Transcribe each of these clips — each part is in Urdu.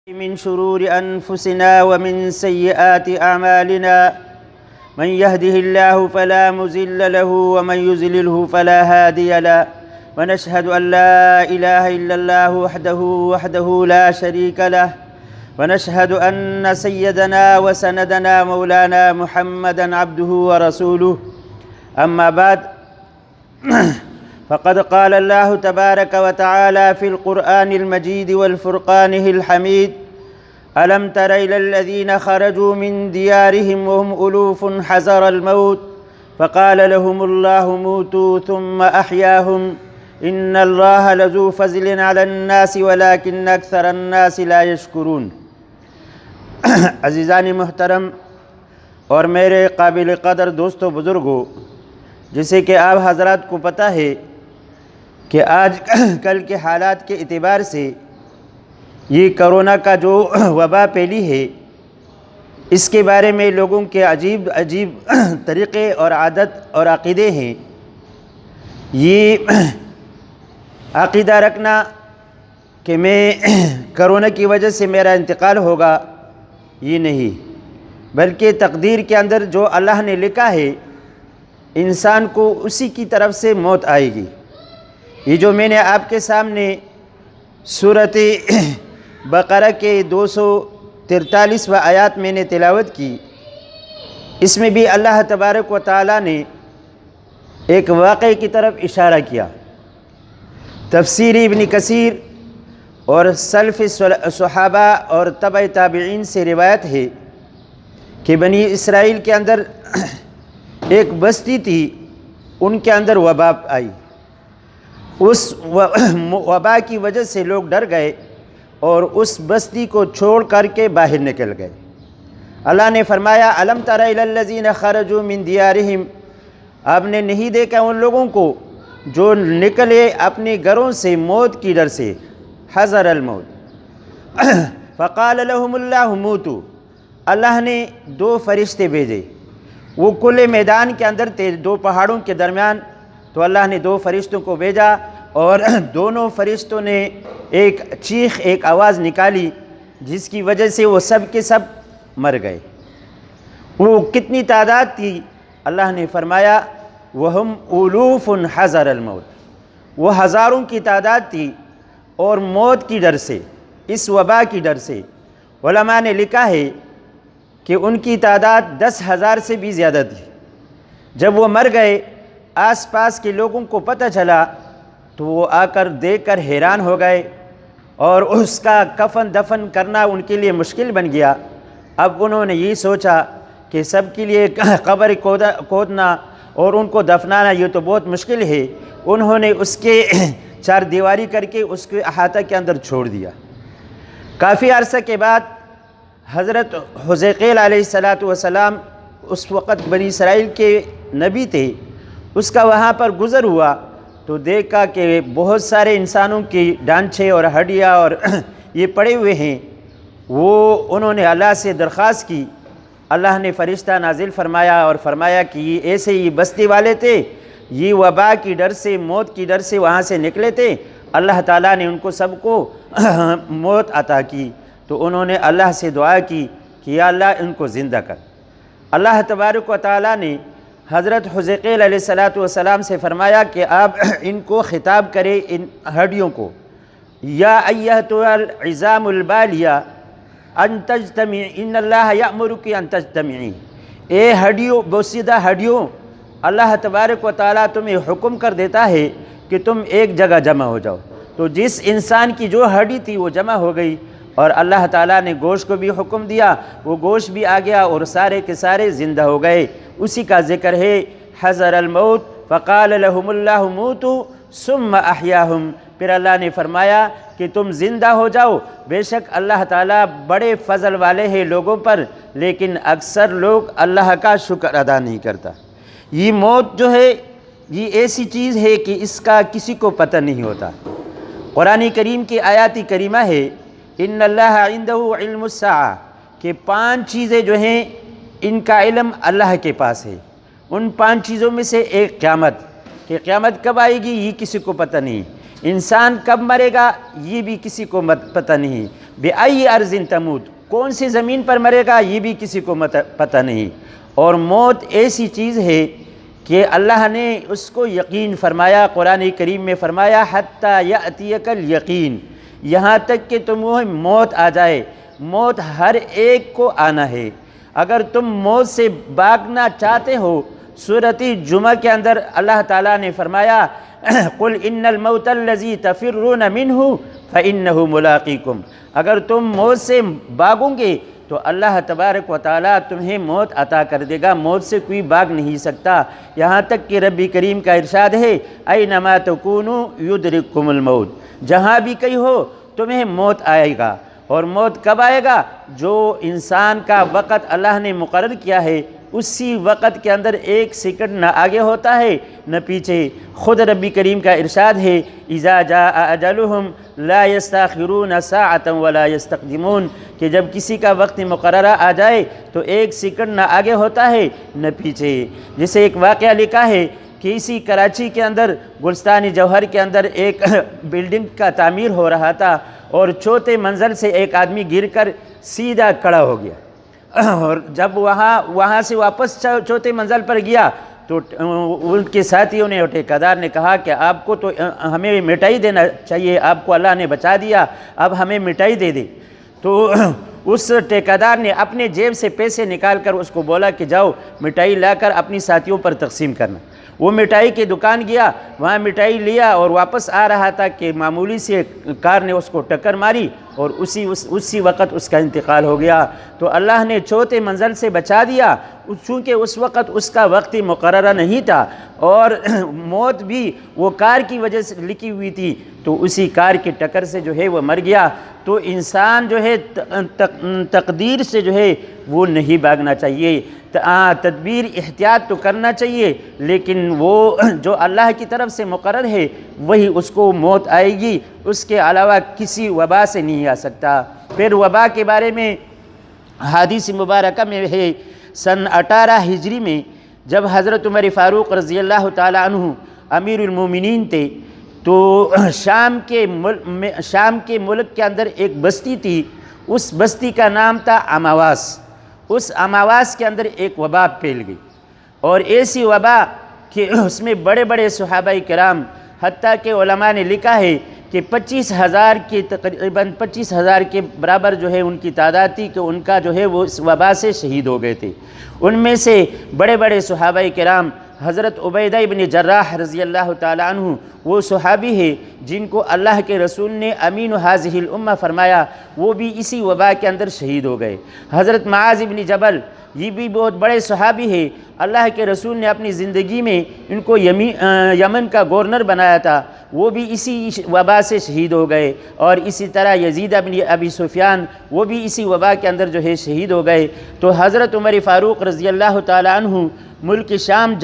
من شرور أنفسنا ومن سيئات أعمالنا من يهده الله فلا مضل له ومن يضلله فلا هادي له ونشهد أن لا إله إلا الله وحده لا شريك له ونشهد أن سيدنا وسندنا مولانا محمدا عبده ورسوله أما بعد فقد قال الله تبارك وتعالى في القرآن المجيد والفرقانه الحميد ألم تر إلى الذين خرجوا من ديارهم وهم ألوف حذر الموت فقال لهم الله موتوا ثم أحياهم إن الله لذو فضل على الناس ولكن أكثر الناس لا يشكرون۔ عزیزان محترم اور میرے قابل قدر دوستو بزرگوں، جسے کہ آپ حضرات کو پتہ ہے کہ آج کل کے حالات کے اعتبار سے یہ کرونا کا جو وبا پھیلی ہے، اس کے بارے میں لوگوں کے عجیب طریقے اور عادت اور عقیدے ہیں۔ یہ عقیدہ رکھنا کہ میں کرونا کی وجہ سے میرا انتقال ہوگا، یہ نہیں، بلکہ تقدیر کے اندر جو اللہ نے لکھا ہے انسان کو اسی کی طرف سے موت آئے گی۔ یہ جو میں نے آپ کے سامنے سورۃ بقرہ کے 243واں آیات میں نے تلاوت کی، اس میں بھی اللہ تبارک و تعالیٰ نے ایک واقعے کی طرف اشارہ کیا۔ تفسیر ابن کثیر اور سلف صحابہ اور تبع تابعین سے روایت ہے کہ بنی اسرائیل کے اندر ایک بستی تھی، ان کے اندر وبا آئی۔ اس وبا کی وجہ سے لوگ ڈر گئے اور اس بستی کو چھوڑ کر کے باہر نکل گئے۔ اللہ نے فرمایا الم تر الی الذین خرجوا من دیارہم، آپ نے نہیں دیکھا ان لوگوں کو جو نکلے اپنے گھروں سے موت کی ڈر سے، حذر الموت۔ فقال لهم اللہ موتوا، اللہ نے دو فرشتے بھیجے، وہ کھلے میدان کے اندر تھے، دو پہاڑوں کے درمیان، تو اللہ نے دو فرشتوں کو بھیجا اور دونوں فرشتوں نے ایک چیخ، ایک آواز نکالی جس کی وجہ سے وہ سب کے سب مر گئے۔ وہ کتنی تعداد تھی؟ اللہ نے فرمایا وَهُمْ أُلُوفٌ حَذَرَ الْمَوْتِ، وہ ہزاروں کی تعداد تھی اور موت کی ڈر سے، اس وبا کی ڈر سے۔ علماء نے لکھا ہے کہ ان کی تعداد 10,000 سے بھی زیادہ تھی۔ جب وہ مر گئے، آس پاس کے لوگوں کو پتہ چلا تو وہ آ کر دیکھ کر حیران ہو گئے اور اس کا کفن دفن کرنا ان کے لیے مشکل بن گیا۔ اب انہوں نے یہ سوچا کہ سب کے لیے قبر کھودنا اور ان کو دفنانا یہ تو بہت مشکل ہے۔ انہوں نے اس کے چار دیواری کر کے اس کے احاطہ کے اندر چھوڑ دیا۔ کافی عرصہ کے بعد حضرت حزقیل علیہ السلام اس وقت بنی اسرائیل کے نبی تھے، اس کا وہاں پر گزر ہوا تو دیکھا کہ بہت سارے انسانوں کی ڈانچے اور ہڈیاں اور یہ پڑے ہوئے ہیں۔ انہوں نے اللہ سے درخواست کی، اللہ نے فرشتہ نازل فرمایا اور فرمایا کہ یہ ایسے ہی بستی والے تھے، یہ وبا کی ڈر سے، موت کی ڈر سے وہاں سے نکلے تھے، اللہ تعالیٰ نے ان کو سب کو موت عطا کی۔ تو انہوں نے اللہ سے دعا کی کہ یا اللہ ان کو زندہ کر۔ اللہ تبارک و تعالیٰ نے حضرت حزقیل علیہ السلام سے فرمایا کہ آپ ان کو خطاب کرے، ان ہڈیوں کو، یا ایھا العظام البالیہ ان تجتمعی ان اللہ یأمرک ان تجتمعی، اے ہڈیوں، بوسیدہ ہڈیوں، اللہ تبارک و تعالیٰ تمہیں حکم کر دیتا ہے کہ تم ایک جگہ جمع ہو جاؤ۔ تو جس انسان کی جو ہڈی تھی وہ جمع ہو گئی اور اللہ تعالیٰ نے گوشت کو بھی حکم دیا، وہ گوشت بھی آ گیا اور سارے کے سارے زندہ ہو گئے۔ اسی کا ذکر ہے حذر الموت فقال لهم اللہ موتوا ثم احیاہم، پھر اللہ نے فرمایا کہ تم زندہ ہو جاؤ۔ بے شک اللہ تعالیٰ بڑے فضل والے ہیں لوگوں پر، لیکن اکثر لوگ اللہ کا شکر ادا نہیں کرتا۔ یہ موت جو ہے یہ ایسی چیز ہے کہ اس کا کسی کو پتہ نہیں ہوتا۔ قرآن کریم کی آیات کریمہ ہے ان اللہ عندہ علم الساعہ، کہ 5 چیزیں جو ہیں ان کا علم اللہ کے پاس ہے۔ ان 5 چیزوں میں سے ایک قیامت، کہ قیامت کب آئے گی یہ کسی کو پتہ نہیں۔ انسان کب مرے گا یہ بھی کسی کو پتہ نہیں۔ بِأَيِّ أَرْضٍ تَمُوتُ، کون سی زمین پر مرے گا یہ بھی کسی کو پتہ نہیں۔ اور موت ایسی چیز ہے کہ اللہ نے اس کو یقین فرمایا، قرآن کریم میں فرمایا حَتَّى يَأْتِيَكَ الْيَقِينُ، یہاں تک کہ تمہیں موت آ جائے۔ موت ہر ایک کو آنا ہے۔ اگر تم موت سے بھاگنا چاہتے ہو، سورۃ جمعہ کے اندر اللہ تعالیٰ نے فرمایا قُلْ إِنَّ الْمَوْتَ الَّذِي تَفِرُّونَ مِنْهُ فَإِنَّهُ مُلَاقِيكُمْ، اگر تم موت سے بھاگو گے تو اللہ تبارک و تعالیٰ تمہیں موت عطا کر دے گا، موت سے کوئی بھاگ نہیں سکتا۔ یہاں تک کہ رب کریم کا ارشاد ہے أَيْنَمَا تَكُونُوا يُدْرِككُمُ الْمَوْتُ، جہاں بھی کہیں ہو تمہیں موت آئے گا۔ اور موت کب آئے گا؟ جو انسان کا وقت اللہ نے مقرر کیا ہے اسی وقت کے اندر ایک سیکنڈ نہ آگے ہوتا ہے نہ پیچھے۔ خود رب کریم کا ارشاد ہے اذا جاء اجلهم لا يستاخرون ساعة ولا يستقدمون، کہ جب کسی کا وقت مقررہ آ جائے تو ایک سیکنڈ نہ آگے ہوتا ہے نہ پیچھے۔ جسے ایک واقعہ لکھا ہے کہ اسی کراچی کے اندر گلستان جوہر کے اندر ایک بلڈنگ کا تعمیر ہو رہا تھا اور چوتھے منزل سے ایک آدمی گر کر سیدھا کھڑا ہو گیا، اور جب وہاں سے واپس چوتھے منزل پر گیا تو ان کے ساتھیوں نے اور ٹھیکیدار نے کہا کہ آپ کو تو ہمیں مٹائی دینا چاہیے، آپ کو اللہ نے بچا دیا، اب ہمیں مٹائی دے دے۔ تو اس ٹھیکیدار نے اپنے جیب سے پیسے نکال کر اس کو بولا کہ جاؤ مٹائی لا کر اپنی ساتھیوں پر تقسیم کرنا۔ وہ مٹائی کی دکان گیا، وہاں مٹائی لیا اور واپس آ رہا تھا کہ معمولی سے کار نے اس کو ٹکر ماری اور اسی وقت اس کا انتقال ہو گیا۔ تو اللہ نے چوتھے منزل سے بچا دیا، چونکہ اس وقت اس کا وقت مقررہ نہیں تھا، اور موت بھی وہ کار کی وجہ سے لکھی ہوئی تھی، تو اسی کار کی ٹکر سے جو ہے وہ مر گیا۔ تو انسان جو ہے تقدیر سے جو ہے وہ نہیں بھاگنا چاہیے، تدبیر احتیاط تو کرنا چاہیے، لیکن وہ جو اللہ کی طرف سے مقرر ہے وہی اس کو موت آئے گی، اس کے علاوہ کسی وبا سے نہیں آ سکتا۔ پھر وبا کے بارے میں حدیث مبارکہ میں ہے سن 18 ہجری میں جب حضرت عمر فاروق رضی اللہ تعالیٰ عنہ امیر المومنین تھے، تو شام کے ملک کے اندر ایک بستی تھی، اس بستی کا نام تھا اماواس۔ اس اماواس کے اندر ایک وبا پھیل گئی، اور ایسی وبا کہ اس میں بڑے بڑے صحابہ کرام، حتیٰ کہ علماء نے لکھا ہے کہ 25,000 کی تقریباً 25,000 کے برابر جو ہے ان کی تعداد تھی کہ ان کا جو ہے وہ اس وبا سے شہید ہو گئے تھے۔ ان میں سے بڑے بڑے صحابہ کرام حضرت عبیدہ ابن جراح رضی اللہ تعالیٰ عنہ وہ صحابی ہے جن کو اللہ کے رسول نے امین هذه الامہ فرمایا، وہ بھی اسی وبا کے اندر شہید ہو گئے۔ حضرت معاذ ابن جبل یہ بھی بہت بڑے صحابی ہے، اللہ کے رسول نے اپنی زندگی میں ان کو یمن کا گورنر بنایا تھا، وہ بھی اسی وبا سے شہید ہو گئے۔ اور اسی طرح یزید ابن ابی سفیان وہ بھی اسی وبا کے اندر جو ہے شہید ہو گئے۔ تو حضرت عمر فاروق رضی اللہ تعالیٰ عنہ ملک شام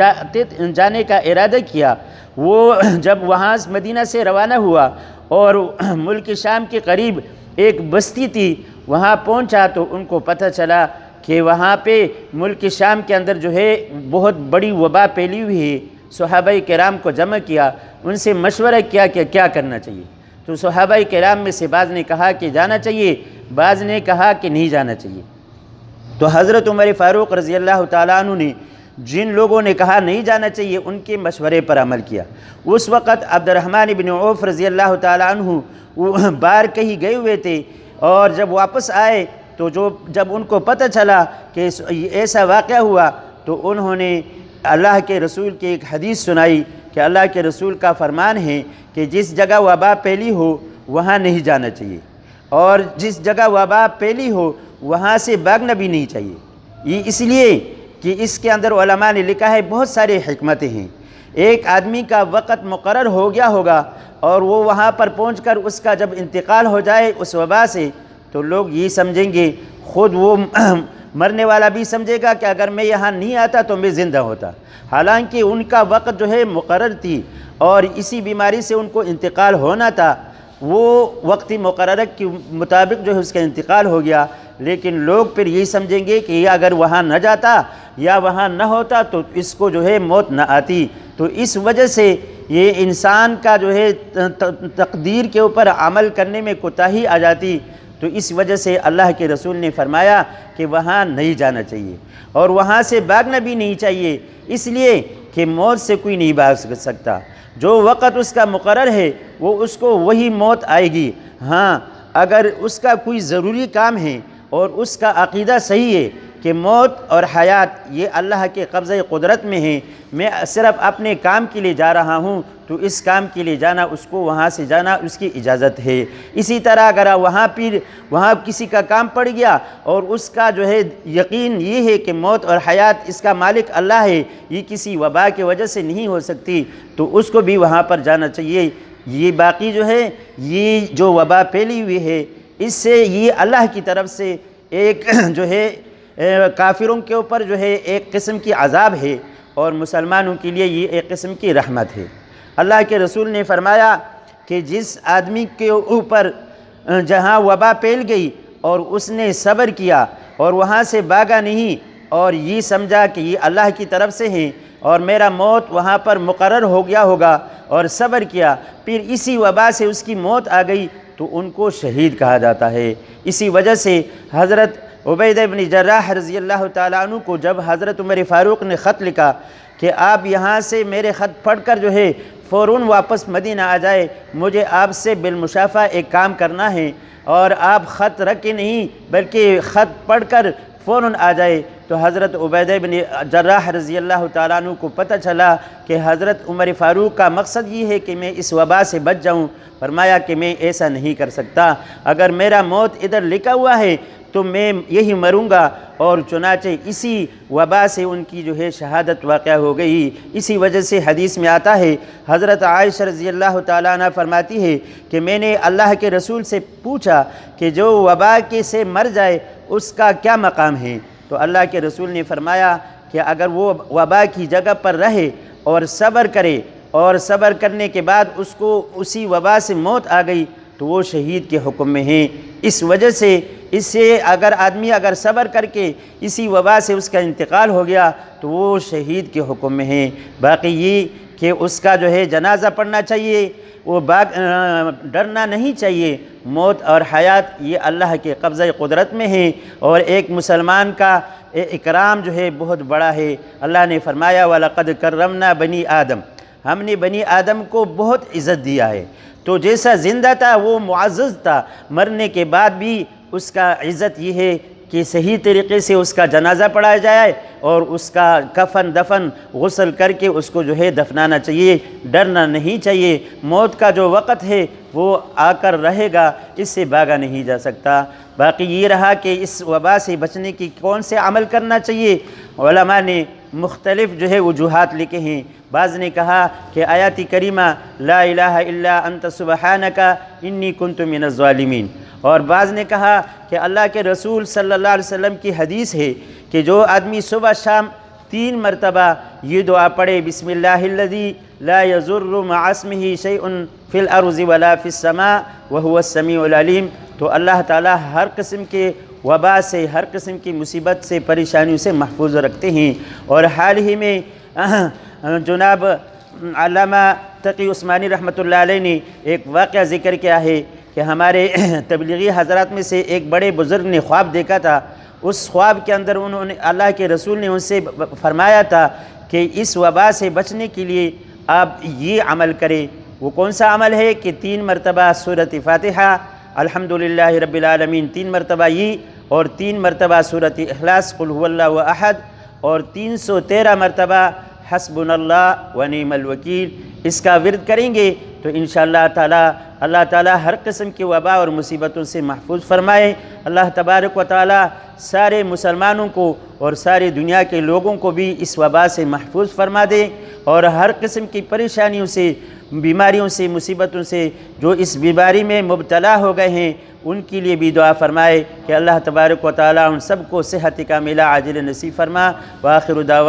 جانے کا ارادہ کیا۔ وہ جب وہاں مدینہ سے روانہ ہوا اور ملک شام کے قریب ایک بستی تھی، وہاں پہنچا تو ان کو پتہ چلا کہ وہاں پہ ملک شام کے اندر جو ہے بہت بڑی وبا پھیلی ہوئی ہے۔ صحابہ کرام کو جمع کیا، ان سے مشورہ کیا کہ کیا کرنا چاہیے۔ تو صحابہ کرام میں سے بعض نے کہا کہ جانا چاہیے، بعض نے کہا کہ نہیں جانا چاہیے۔ تو حضرت عمر فاروق رضی اللہ تعالیٰ عنہ نے جن لوگوں نے کہا نہیں جانا چاہیے ان کے مشورے پر عمل کیا۔ اس وقت عبد الرحمن بن عوف رضی اللہ تعالیٰ عنہ وہ باہر کہیں گئے ہوئے تھے، اور جب واپس آئے تو جب ان کو پتہ چلا کہ ایسا واقعہ ہوا تو انہوں نے اللہ کے رسول کی ایک حدیث سنائی کہ اللہ کے رسول کا فرمان ہے کہ جس جگہ وبا پھیلی ہو وہاں نہیں جانا چاہیے، اور جس جگہ وبا پھیلی ہو وہاں سے بھاگنا بھی نہیں چاہیے۔ یہ اس لیے کہ اس کے اندر علماء نے لکھا ہے بہت سارے حکمتیں ہیں۔ ایک آدمی کا وقت مقرر ہو گیا ہوگا اور وہ وہاں پر پہنچ کر اس کا جب انتقال ہو جائے اس وبا سے، تو لوگ یہ سمجھیں گے، خود وہ مرنے والا بھی سمجھے گا کہ اگر میں یہاں نہیں آتا تو میں زندہ ہوتا، حالانکہ ان کا وقت جو ہے مقرر تھی اور اسی بیماری سے ان کو انتقال ہونا تھا، وہ وقتی مقررہ کے مطابق جو ہے اس کا انتقال ہو گیا۔ لیکن لوگ پھر یہی سمجھیں گے کہ یہ اگر وہاں نہ جاتا یا وہاں نہ ہوتا تو اس کو جو ہے موت نہ آتی۔ تو اس وجہ سے یہ انسان کا جو ہے تقدیر کے اوپر عمل کرنے میں کوتاہی آ جاتی، تو اس وجہ سے اللہ کے رسول نے فرمایا کہ وہاں نہیں جانا چاہیے اور وہاں سے بھاگنا بھی نہیں چاہیے، اس لیے کہ موت سے کوئی نہیں بھاگ سکتا۔ جو وقت اس کا مقرر ہے وہ اس کو وہی موت آئے گی۔ ہاں، اگر اس کا کوئی ضروری کام ہے اور اس کا عقیدہ صحیح ہے کہ موت اور حیات یہ اللہ کے قبضہ قدرت میں ہیں، میں صرف اپنے کام کے لیے جا رہا ہوں، تو اس کام کے لیے جانا، اس کو وہاں سے جانا اس کی اجازت ہے۔ اسی طرح اگر وہاں کسی کا کام پڑ گیا اور اس کا جو ہے یقین یہ ہے کہ موت اور حیات اس کا مالک اللہ ہے، یہ کسی وبا کی وجہ سے نہیں ہو سکتی، تو اس کو بھی وہاں پر جانا چاہیے۔ یہ باقی جو ہے یہ جو وبا پھیلی ہوئی ہے، اس سے یہ اللہ کی طرف سے ایک جو ہے کافروں کے اوپر جو ہے ایک قسم کی عذاب ہے، اور مسلمانوں کے لیے یہ ایک قسم کی رحمت ہے۔ اللہ کے رسول نے فرمایا کہ جس آدمی کے اوپر جہاں وبا پھیل گئی اور اس نے صبر کیا اور وہاں سے بھاگا نہیں اور یہ سمجھا کہ یہ اللہ کی طرف سے ہے اور میرا موت وہاں پر مقرر ہو گیا ہوگا، اور صبر کیا، پھر اسی وبا سے اس کی موت آ گئی، تو ان کو شہید کہا جاتا ہے۔ اسی وجہ سے حضرت عبیدہ بن جراح رضی اللہ تعالیٰ عنہ کو جب حضرت عمر فاروق نے خط لکھا کہ آپ یہاں سے میرے خط پڑھ کر جو ہے فوراً واپس مدینہ آ جائے، مجھے آپ سے بالمشافہ ایک کام کرنا ہے، اور آپ خط رکھ کے نہیں بلکہ خط پڑھ کر فوراً آ جائے، تو حضرت عبیدہ بن جراح رضی اللہ تعالیٰ عنہ کو پتہ چلا کہ حضرت عمر فاروق کا مقصد یہ ہے کہ میں اس وبا سے بچ جاؤں۔ فرمایا کہ میں ایسا نہیں کر سکتا، اگر میرا موت ادھر لکھا ہوا ہے تو میں یہی مروں گا، اور چنانچہ اسی وبا سے ان کی جو ہے شہادت واقع ہو گئی۔ اسی وجہ سے حدیث میں آتا ہے، حضرت عائشہ رضی اللہ تعالیٰ عنہ فرماتی ہے کہ میں نے اللہ کے رسول سے پوچھا کہ جو وبا کے سے مر جائے اس کا کیا مقام ہے، تو اللہ کے رسول نے فرمایا کہ اگر وہ وبا کی جگہ پر رہے اور صبر کرے، اور صبر کرنے کے بعد اس کو اسی وبا سے موت آ گئی، تو وہ شہید کے حکم میں ہیں۔ اس وجہ سے اس سے اگر آدمی صبر کر کے اسی وبا سے اس کا انتقال ہو گیا تو وہ شہید کے حکم میں ہیں۔ باقی یہ کہ اس کا جو ہے جنازہ پڑھنا چاہیے، وہ ڈرنا نہیں چاہیے۔ موت اور حیات یہ اللہ کے قبضہ قدرت میں ہیں، اور ایک مسلمان کا اکرام جو ہے بہت بڑا ہے۔ اللہ نے فرمایا وَلَقَدْ كَرَّمْنَا بَنِي آدم، ہم نے بنی آدم کو بہت عزت دیا ہے۔ تو جیسا زندہ تھا وہ معزز تھا، مرنے کے بعد بھی اس کا عزت یہ ہے کہ صحیح طریقے سے اس کا جنازہ پڑھایا جائے اور اس کا کفن دفن غسل کر کے اس کو جو ہے دفنانا چاہیے۔ ڈرنا نہیں چاہیے، موت کا جو وقت ہے وہ آ کر رہے گا، اس سے بھاگا نہیں جا سکتا۔ باقی یہ رہا کہ اس وبا سے بچنے کی کون سے عمل کرنا چاہیے، علماء نے مختلف جو ہے وجوہات لکھے ہیں۔ بعض نے کہا کہ آیات کریمہ لا الہ الا انت سبحانک انی کنت من الظالمین، اور بعض نے کہا کہ اللہ کے رسول صلی اللہ علیہ وسلم کی حدیث ہے کہ جو آدمی صبح شام 3 مرتبہ یہ دعا پڑھے بسم اللہ الذی لا یضر مع اسمہ شیء فی الارض ولا فی السماء وهو السمیع العلیم، تو اللہ تعالیٰ ہر قسم کے وبا سے، ہر قسم کی مصیبت سے، پریشانیوں سے محفوظ رکھتے ہیں۔ اور حال ہی میں جناب علامہ تقی عثمانی رحمۃ اللہ علیہ نے ایک واقعہ ذکر کیا ہے کہ ہمارے تبلیغی حضرات میں سے ایک بڑے بزرگ نے خواب دیکھا تھا۔ اس خواب کے اندر انہوں نے اللہ کے رسول نے ان سے فرمایا تھا کہ اس وبا سے بچنے کے لیے آپ یہ عمل کریں۔ وہ کون سا عمل ہے کہ 3 مرتبہ سورۃ فاتحہ الحمدللہ رب العالمین 3 مرتبہ یہ، اور 3 مرتبہ سورۃ اخلاص قل هو اللہ احد، اور 313 مرتبہ حسبنا اللہ ونعم الوکیل۔ اس کا ورد کریں گے تو انشاءاللہ تعالی اللہ تعالی ہر قسم کی وبا اور مصیبتوں سے محفوظ فرمائے۔ اللہ تبارک و تعالی سارے مسلمانوں کو اور ساری دنیا کے لوگوں کو بھی اس وبا سے محفوظ فرما دے، اور ہر قسم کی پریشانیوں سے، بیماریوں سے، مصیبتوں سے جو اس بیماری میں مبتلا ہو گئے ہیں ان کے لیے بھی دعا فرمائے کہ اللہ تبارک و تعالی ان سب کو صحت کاملہ عاجل نصیب فرما۔ وآخر دعوانا